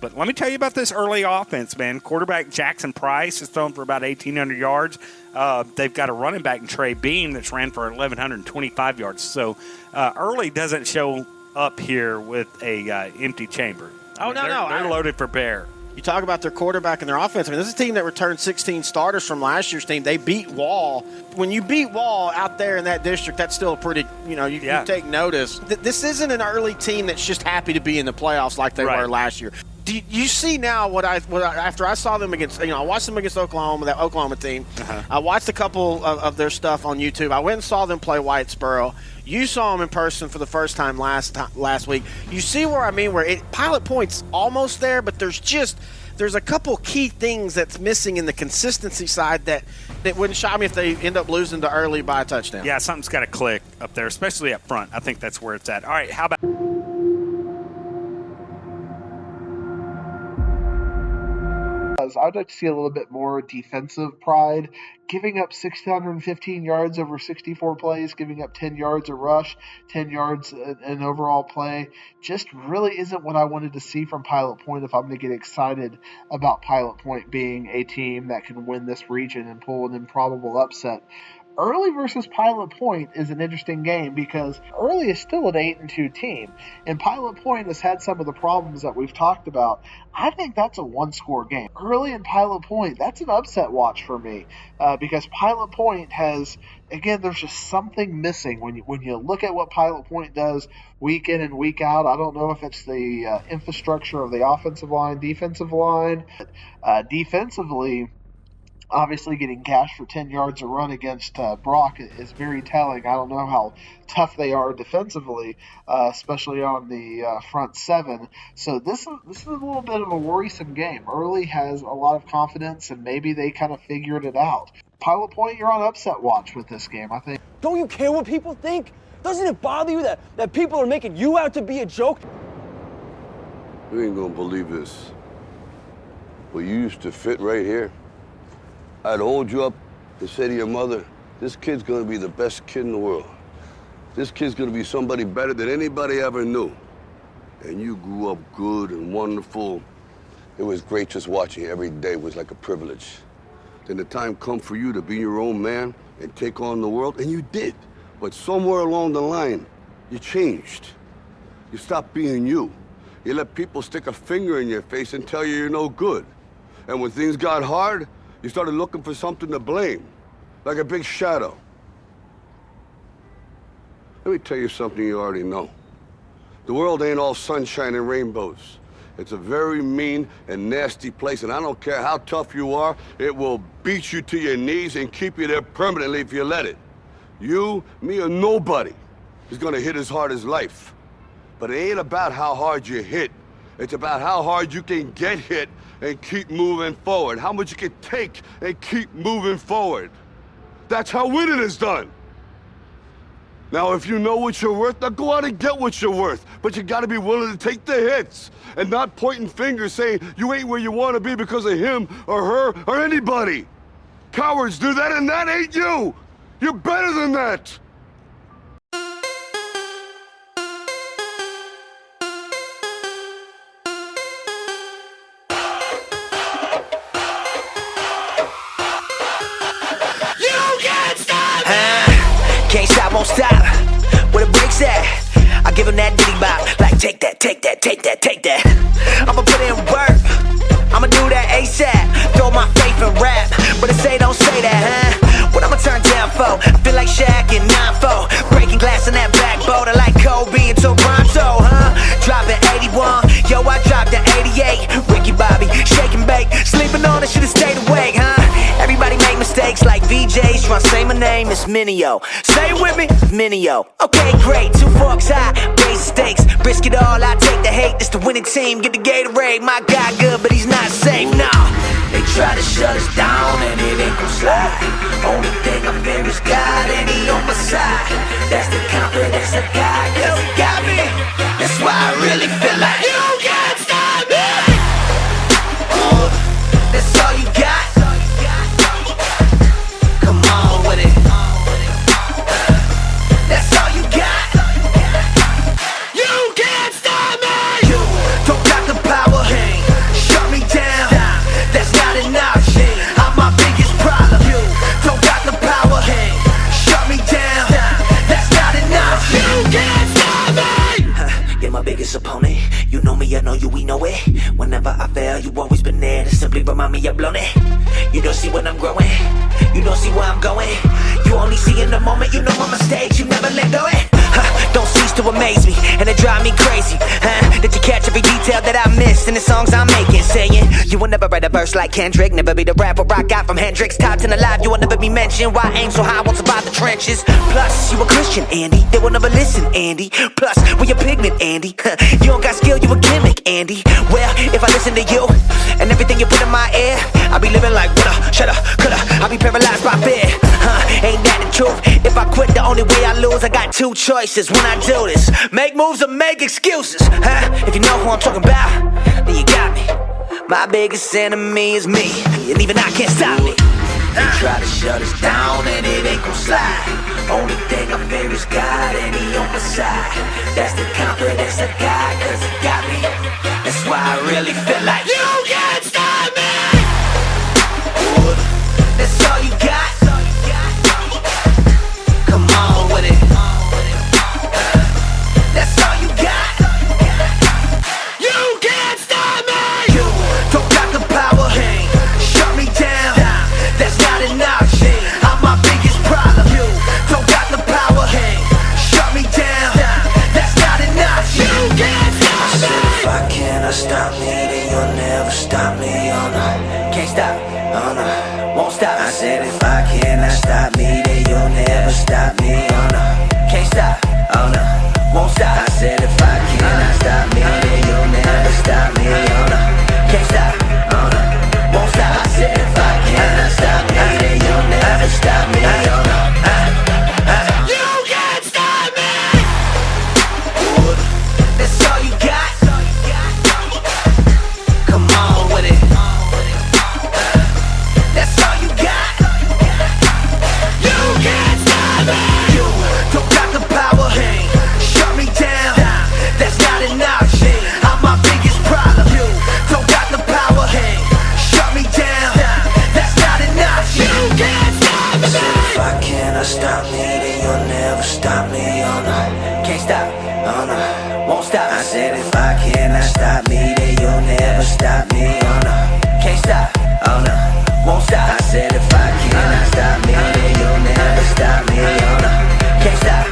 But let me tell you about this early offense, man. Quarterback Jackson Price has thrown for about 1,800 yards. They've got a running back in Trey Beam that's ran for 1,125 yards. So early doesn't show up here with a empty chamber. They're loaded for bear. You talk about their quarterback and their offense. I mean, this is a team that returned 16 starters from last year's team. They beat Wall. When you beat Wall out there in that district, that's still a pretty, you take notice. This isn't an early team that's just happy to be in the playoffs like they were last year. Do you see now after I saw them against, I watched them against Oklahoma, that Oklahoma team. I watched a couple of their stuff on YouTube. I went and saw them play Whitesboro. You saw them in person for the first time last week. You see where I mean, where Pilot Point's almost there, but there's a couple key things that's missing in the consistency side that wouldn't shock me if they end up losing to early by a touchdown. Yeah, something's got to click up there, especially up front. I think that's where it's at. All right, how about... I'd like to see a little bit more defensive pride. Giving up 615 yards over 64 plays, giving up 10 yards a rush, 10 yards in overall play, just really isn't what I wanted to see from Pilot Point if I'm going to get excited about Pilot Point being a team that can win this region and pull an improbable upset. Early versus Pilot Point is an interesting game because Early is still an 8-2 team, and Pilot Point has had some of the problems that we've talked about. I think that's a one-score game. Early and Pilot Point, that's an upset watch for me because Pilot Point has, again, there's just something missing when you look at what Pilot Point does week in and week out. I don't know if it's the infrastructure of the offensive line, defensive line. Defensively, obviously, getting cash for 10 yards a run against Brock is very telling. I don't know how tough they are defensively, especially on the front seven. So this is a little bit of a worrisome game. Early has a lot of confidence, and maybe they kind of figured it out. Pilot Point, you're on upset watch with this game, I think. Don't you care what people think? Doesn't it bother you that people are making you out to be a joke? You ain't gonna believe this, but you used to fit right here. I'd hold you up and say to your mother, this kid's gonna be the best kid in the world. This kid's gonna be somebody better than anybody ever knew. And you grew up good and wonderful. It was great just watching you every day. It was like a privilege. Then the time come for you to be your own man and take on the world, and you did. But somewhere along the line, you changed. You stopped being you. You let people stick a finger in your face and tell you you're no good. And when things got hard, you started looking for something to blame, like a big shadow. Let me tell you something you already know. The world ain't all sunshine and rainbows. It's a very mean and nasty place, and I don't care how tough you are, it will beat you to your knees and keep you there permanently if you let it. You, me, or nobody is gonna hit as hard as life. But it ain't about how hard you hit. It's about how hard you can get hit and keep moving forward. How much you can take and keep moving forward. That's how winning is done. Now, if you know what you're worth, now go out and get what you're worth. But you gotta be willing to take the hits and not pointing fingers saying you ain't where you wanna be because of him or her or anybody. Cowards do that, and that ain't you. You're better than that. Can't stop, won't stop. Where the brakes at? I give him that diddy bop. Like, take that, take that, take that, take that. I'ma put in work. I'ma do that ASAP. Throw my faith in rap. But I say, don't say that, huh? What I'ma turn down for? I feel like Shaq in 9-4. Breaking glass in that backboard. I like Kobe in Toronto, huh? Dropping 81. Yo, I dropped the 88. Ricky Bobby, shake and bake. Sleeping on it, should've stayed awake, huh? Everybody make mistakes like VJs. Tryna say my name, it's Minio. Say it with me, Minio. Okay, great, 2 forks high, raise stakes. Risk it all, I take the hate. This the winning team, get the Gatorade. My guy good, but he's not safe, nah. They try to shut us down and it ain't gon' slide. Only thing I fear is God and he on my side. That's the confidence I got, cause he got me. That's why I really feel like you can't stop me. That's all you got. Come on with it. That's all you got. You can't stop me. You don't got the power. greatest opponent. You know me, I know you, we know it. Whenever I fail, you always been there to simply remind me I've blown it. You don't see when I'm growing, you don't see where I'm going. You only see in the moment, you know my mistakes, you never let go it. Don't cease to amaze me, and it drive me crazy. Did you catch every detail that I missed in the songs I'm making? Saying, you will never write a verse like Kendrick, never be the rapper I got from Hendrix. Top 10 alive, you will never be mentioned. Why aim so high, won't survive the trenches. Plus, you a Christian, Andy, they will never listen, Andy. Plus, we a pigment, Andy. You don't got skill, you a gimmick, Andy. Well, if I listen to you, and everything you put in my ear, I'll be living like woulda, shoulda, coulda. I'll be paralyzed by fear. Ain't that the truth? If I quit, the only way I lose, I got two choices when I do this: make moves or make excuses. If you know who I'm talking about, then you got me. My biggest enemy is me, and even I can't stop me. They try to shut us down and it ain't gon' slide. Only thing I fear is God and he on my side. That's the confidence I got, cause he got me. That's why I really feel like you can't stop me. That's all you got. Come on with it. That's all you got. You can't stop me. You don't got the power. Shut me down. That's not enough. I'm my biggest problem. You don't got the power. Shut me down. That's not enough. You can't stop me. I said if I cannot stop me, then you'll never stop me. Oh no, can't stop. Oh no, won't stop. I said if I cannot stop me, then you'll never stop me. Oh no, can't stop. Oh no, won't stop. I said if I cannot stop me, then you'll never stop me. Oh no, can't stop. Oh no, won't stop. I said if I cannot stop me, then you'll never stop me. Oh no, you can't stop me. That's all you got. Come on with it. That's all you got. You can't stop me. You don't got the power. Shut me down. That's not enough. I'm my biggest problem. You don't got the power. Shut me down. That's not enough. You can't stop me. I said if I cannot stop me, then you'll never stop me. Oh no, can't stop. Oh no, won't stop. I said if I cannot stop me, then you'll never stop me. Oh no, can't stop. Oh no, won't stop. I said if I cannot stop me, then you'll never stop me. Oh no, can't stop.